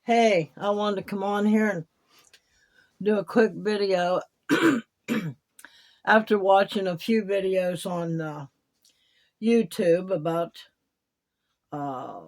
Hey, I wanted to come on here and do a quick video after watching a few videos on YouTube about uh,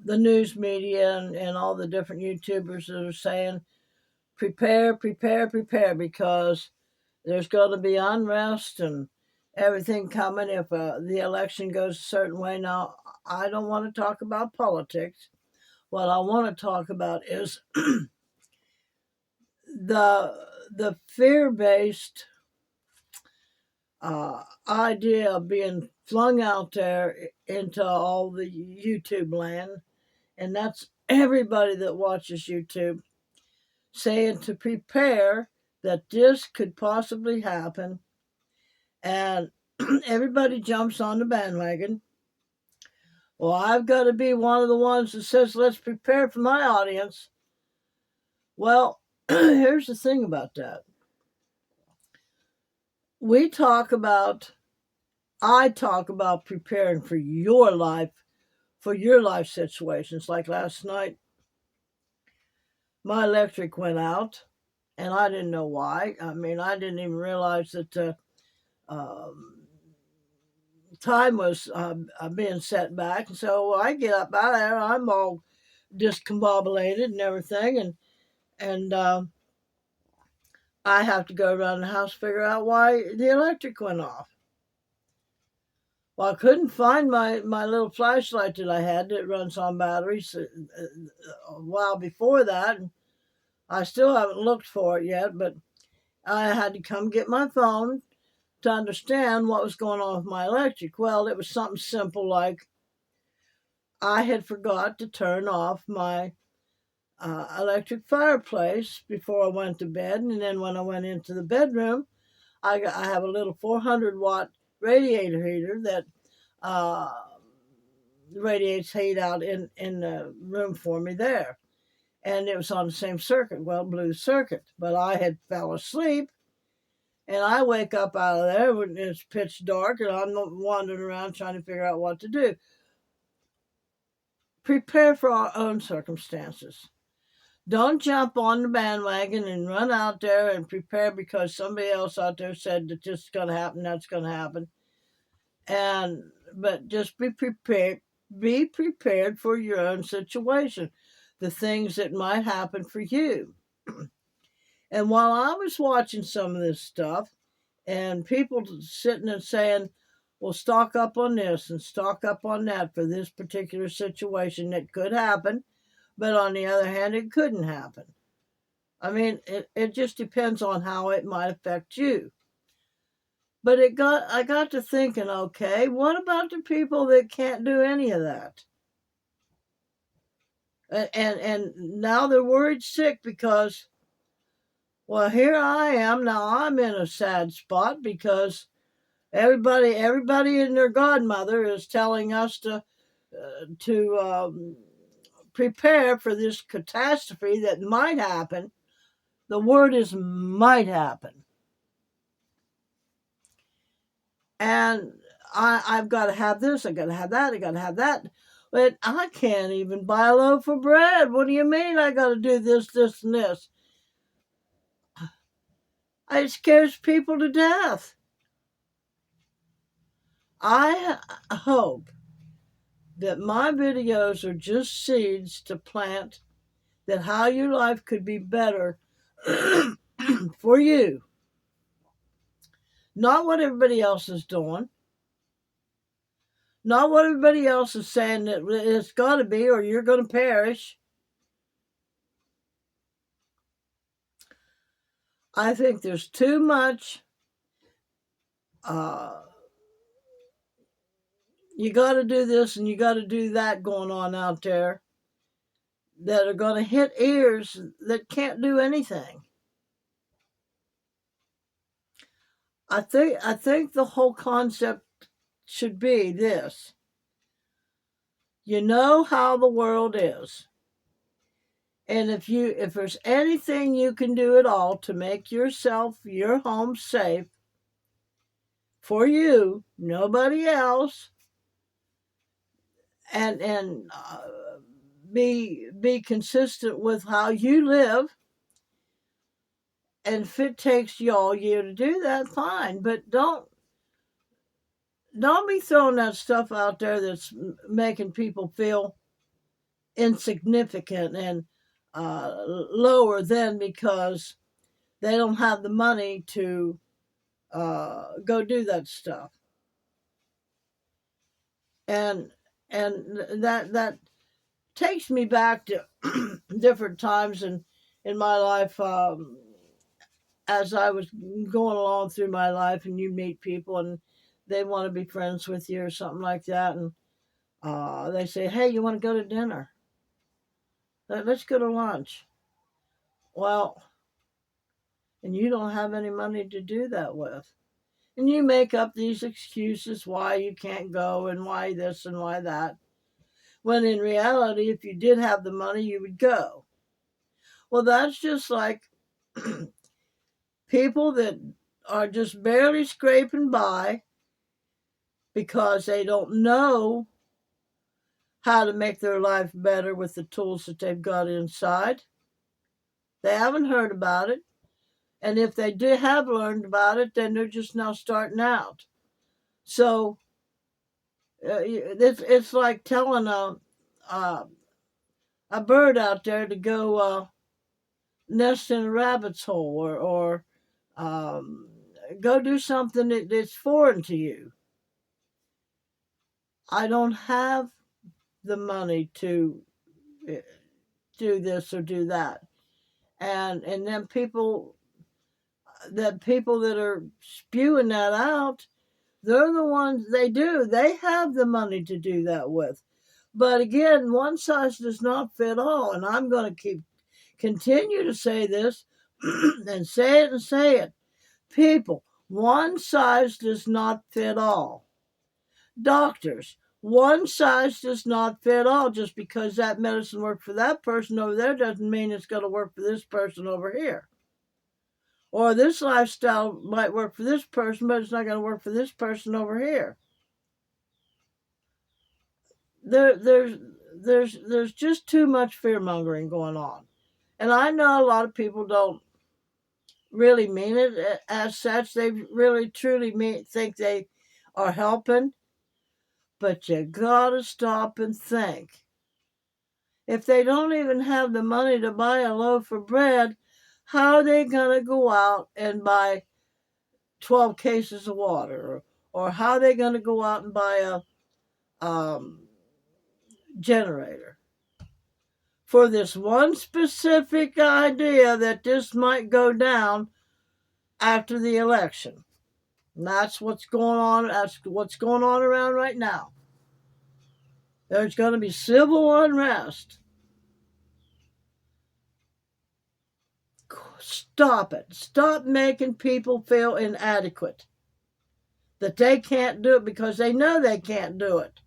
the news media and all the different YouTubers that are saying, prepare, prepare, prepare, because there's going to be unrest and everything coming if the election goes a certain way. Now, I don't want to talk about politics. What I want to talk about is the fear-based idea of being flung out there into all the YouTube land, and that's everybody that watches YouTube, saying to prepare that this could possibly happen, and everybody jumps on the bandwagon. Well, I've got to be one of the ones that says, let's prepare for my audience. Well, here's the thing about that. I talk about preparing for your life situations. Like last night, my electric went out, and I didn't know why. I mean, I didn't even realize that um, time was being set back. And so I get up out of there, I'm all discombobulated and everything, and I have to go around the house figure out why the electric went off. Well, I couldn't find my little flashlight that I had that runs on batteries a while before that. I still haven't looked for it yet, but I had to come get my phone to understand what was going on with my electric. Well, it was something simple like I had forgot to turn off my electric fireplace before I went to bed. And then when I went into the bedroom, I have a little 400-watt radiator heater that uh, radiates heat out in the room for me there. And it was on the same circuit, well, blue circuit. But I had fell asleep, and I wake up out of there when it's pitch dark, and I'm wandering around trying to figure out what to do. Prepare for our own circumstances. Don't jump on the bandwagon and run out there and prepare because somebody else out there said that this is going to happen, that's going to happen. But just be prepared. Be prepared for your own situation, the things that might happen for you. And while I was watching some of this stuff, and people sitting and saying, well, stock up on this and stock up on that for this particular situation that could happen, but on the other hand, it couldn't happen. I mean, it just depends on how it might affect you. But I got to thinking, okay, what about the people that can't do any of that? And now they're worried sick because, well, here I am now. I'm in a sad spot because everybody and their godmother is telling us to prepare for this catastrophe that might happen. The word is might happen. And I've got to have this, I got to have that, I got to have that. But I can't even buy a loaf of bread. What do you mean I got to do this, this, and this? It scares people to death. I hope that my videos are just seeds to plant that how your life could be better for you. Not what everybody else is doing. Not what everybody else is saying that it's got to be or you're going to perish. I think there's too much you got to do this and you got to do that going on out there that are going to hit ears that can't do anything. I think the whole concept should be this. You know how the world is. And if there's anything you can do at all to make yourself, your home safe for you, nobody else, and be consistent with how you live. And if it takes you all year to do that, fine. But don't be throwing that stuff out there that's making people feel insignificant and lower than because they don't have the money to go do that stuff. And that takes me back to different times in my life, as I was going along through my life, and you meet people and they want to be friends with you or something like that, and they say, "Hey, you want to go to dinner? Let's go to lunch." Well, and you don't have any money to do that with. And you make up these excuses why you can't go and why this and why that. When in reality, if you did have the money, you would go. Well, that's just like people that are just barely scraping by because they don't know how to make their life better with the tools that they've got inside. They haven't heard about it. And if they do have learned about it, then they're just now starting out. So it's like telling a bird out there to go nest in a rabbit's hole or go do something that's foreign to you. I don't have the money to do this or do that. And then people that are spewing that out, they're the ones they have the money to do that with. But again, one size does not fit all, and I'm going to continue to say this and say it and say it. People, one size does not fit all. Doctors, one size does not fit all. Just because that medicine worked for that person over there doesn't mean it's going to work for this person over here. Or this lifestyle might work for this person, but it's not going to work for this person over here. There's just too much fear mongering going on. And I know a lot of people don't really mean it as such. They really truly think they are helping. But you gotta stop and think. If they don't even have the money to buy a loaf of bread, how are they gonna go out and buy 12 cases of water? Or how are they gonna go out and buy a generator? For this one specific idea that this might go down after the election. And that's what's going on. That's what's going on around right now. There's going to be civil unrest. Stop it. Stop making people feel inadequate. That they can't do it because they know they can't do it.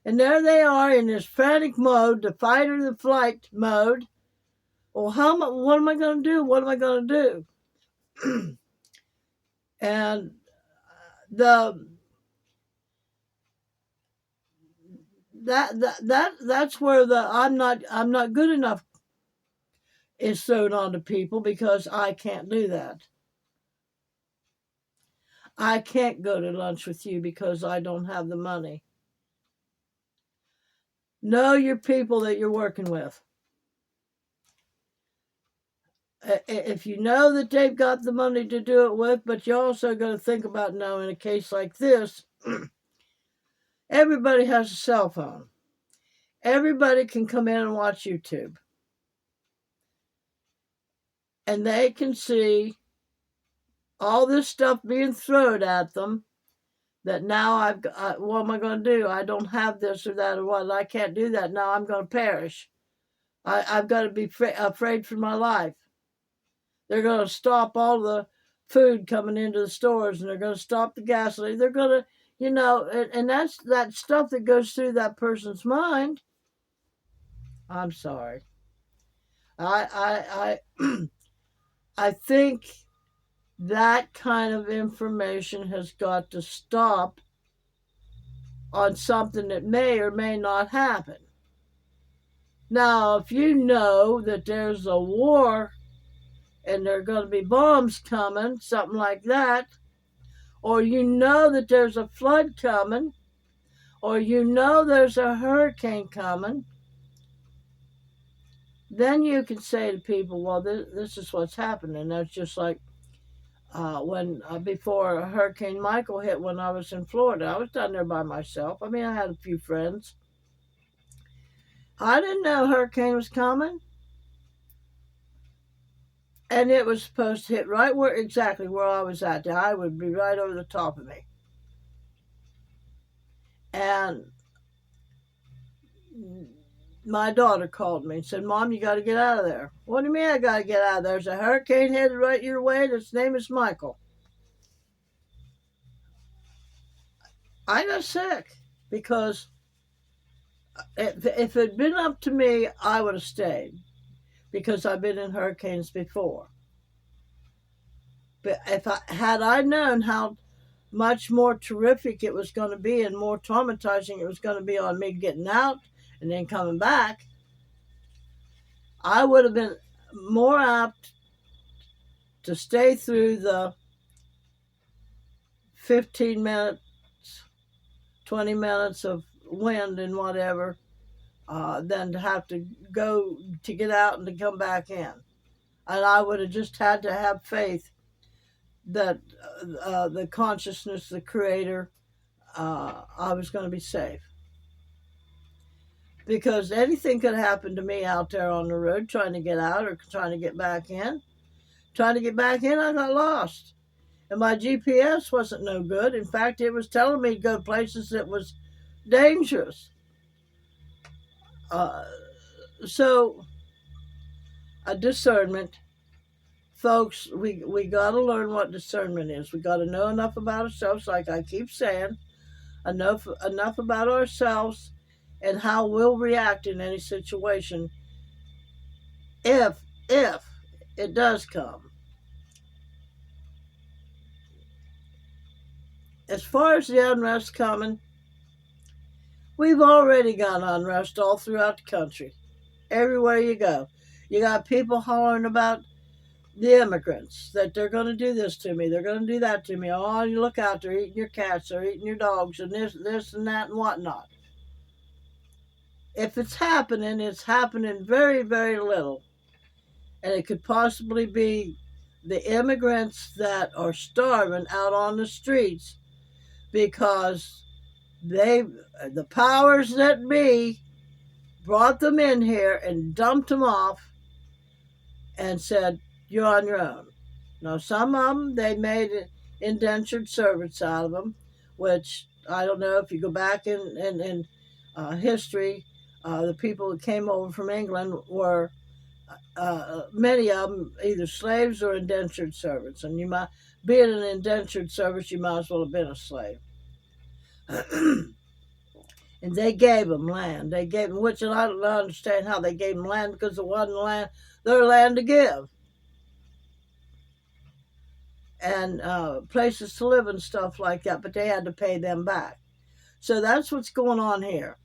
And there they are in this frantic mode, the fight or the flight mode. Well, what am I going to do? What am I going to do? And that's where the I'm not good enough is thrown onto people because I can't do that. I can't go to lunch with you because I don't have the money. Know your people that you're working with. If you know that they've got the money to do it with, but you also got to think about now in a case like this, everybody has a cell phone. Everybody can come in and watch YouTube. And they can see all this stuff being thrown at them that now what am I going to do? I don't have this or that or what. I can't do that. Now I'm going to perish. I've got to be afraid for my life. They're going to stop all the food coming into the stores and they're going to stop the gasoline. They're going to, and that's that stuff that goes through that person's mind. I'm sorry. I I think that kind of information has got to stop on something that may or may not happen. Now, if you know that there's a war and there are going to be bombs coming, something like that, or you know that there's a flood coming, or you know there's a hurricane coming, then you can say to people, well, this is what's happening. That's just like when before Hurricane Michael hit when I was in Florida. I was down there by myself. I mean, I had a few friends. I didn't know a hurricane was coming. And it was supposed to hit right where exactly where I was at. The eye would be right over the top of me. And my daughter called me and said, Mom, you got to get out of there. What do you mean I got to get out of there? There's a hurricane headed right your way. Its name is Michael. I got sick because if it had been up to me, I would have stayed because I've been in hurricanes before. But had I known how much more terrific it was going to be and more traumatizing it was going to be on me getting out and then coming back, I would have been more apt to stay through the 15 minutes, 20 minutes of wind and whatever than to have to go to get out and to come back in. And I would have just had to have faith that the consciousness, the creator, I was going to be safe. Because anything could happen to me out there on the road trying to get out or trying to get back in. Trying to get back in, I got lost. And my GPS wasn't no good. In fact, it was telling me to go places that was dangerous. So, a discernment. Folks, we got to learn what discernment is. We got to know enough about ourselves, like I keep saying, enough about ourselves and how we'll react in any situation if it does come. As far as the unrest coming, we've already got unrest all throughout the country. Everywhere you go, you got people hollering about the immigrants, that they're going to do this to me, they're going to do that to me. Oh, you look out, they're eating your cats, they're eating your dogs, and this and that and whatnot. If it's happening very, very little. And it could possibly be the immigrants that are starving out on the streets because the powers that be brought them in here and dumped them off and said, you're on your own. Now, some of them, they made indentured servants out of them, which I don't know if you go back in history, the people that came over from England were many of them either slaves or indentured servants. And you might, being an indentured servant, you might as well have been a slave. And they gave them land. They gave them, which, and I don't understand how they gave them land because it wasn't their land to give. And places to live and stuff like that, but they had to pay them back. So that's what's going on here.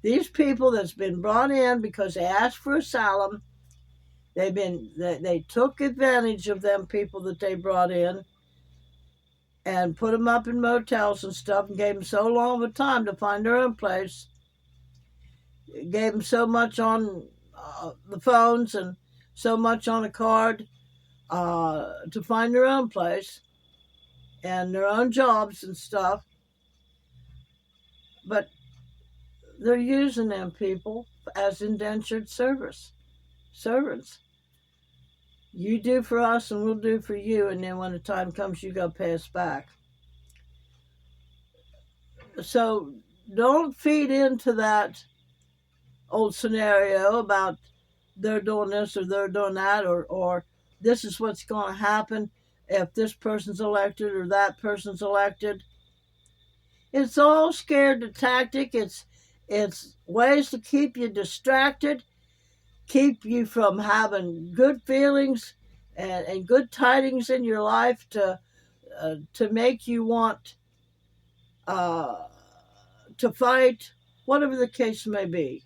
These people that's been brought in because they asked for asylum, they took advantage of them people that they brought in and put them up in motels and stuff and gave them so long of a time to find their own place. Gave them so much on the phones and so much on a card to find their own place and their own jobs and stuff. But they're using them people as indentured servants. You do for us and we'll do for you, and then when the time comes, you go pay us back. So don't feed into that old scenario about they're doing this or they're doing that, or this is what's going to happen if this person's elected or that person's elected. It's all scared tactic. It's ways to keep you distracted, keep you from having good feelings and good tidings in your life to make you want to fight, whatever the case may be.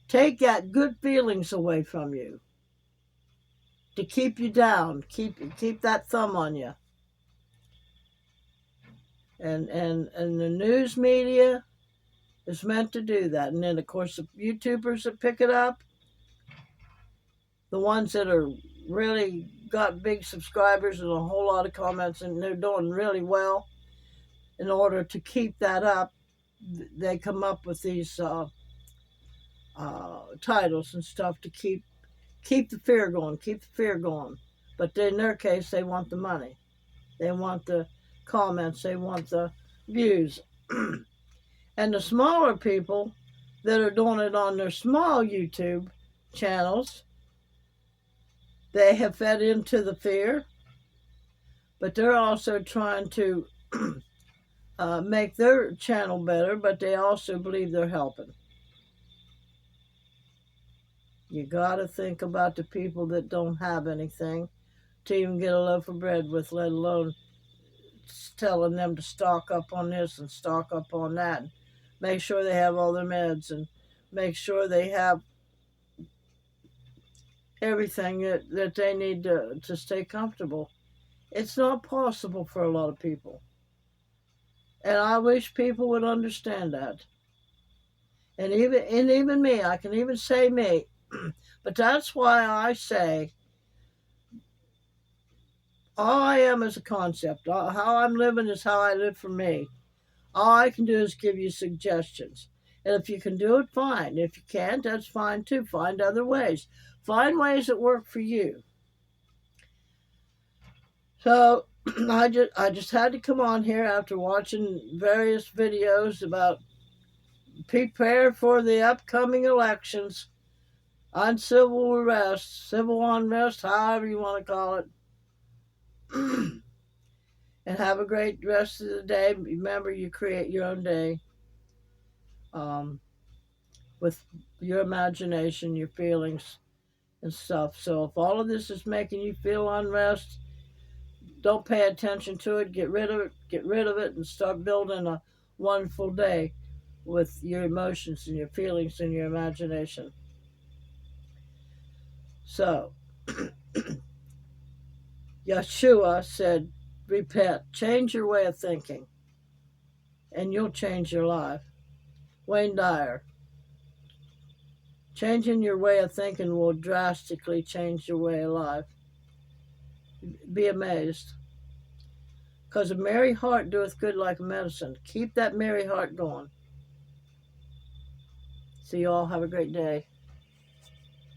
take that good feelings away from you, to keep you down, keep that thumb on you. And the news media is meant to do that. And then of course the YouTubers that pick it up, the ones that are really got big subscribers and a whole lot of comments and they're doing really well, in order to keep that up, they come up with these titles and stuff to keep the fear going, keep the fear going. But in their case, they want the money, they want the comments, they want the views. And the smaller people that are doing it on their small YouTube channels, they have fed into the fear, but they're also trying to make their channel better, but they also believe they're helping. You got to think about the people that don't have anything to even get a loaf of bread with, let alone telling them to stock up on this and stock up on that. And make sure they have all their meds and make sure they have everything that they need to stay comfortable. It's not possible for a lot of people. And I wish people would understand that. And even me, I can even say me. But that's why I say all I am is a concept. How I'm living is how I live for me. All I can do is give you suggestions. And if you can do it, fine. If you can't, that's fine too. Find other ways. Find ways that work for you. So I just had to come on here after watching various videos about prepare for the upcoming elections on civil unrest, however you want to call it. And have a great rest of the day. Remember, you create your own day with your imagination, your feelings, and stuff. So if all of this is making you feel unrest, don't pay attention to it. Get rid of it. Get rid of it and start building a wonderful day with your emotions and your feelings and your imagination. So, Yeshua said, repent, change your way of thinking, and you'll change your life. Wayne Dyer, changing your way of thinking will drastically change your way of life. Be amazed. Because a merry heart doeth good like medicine. Keep that merry heart going. See you all. Have a great day.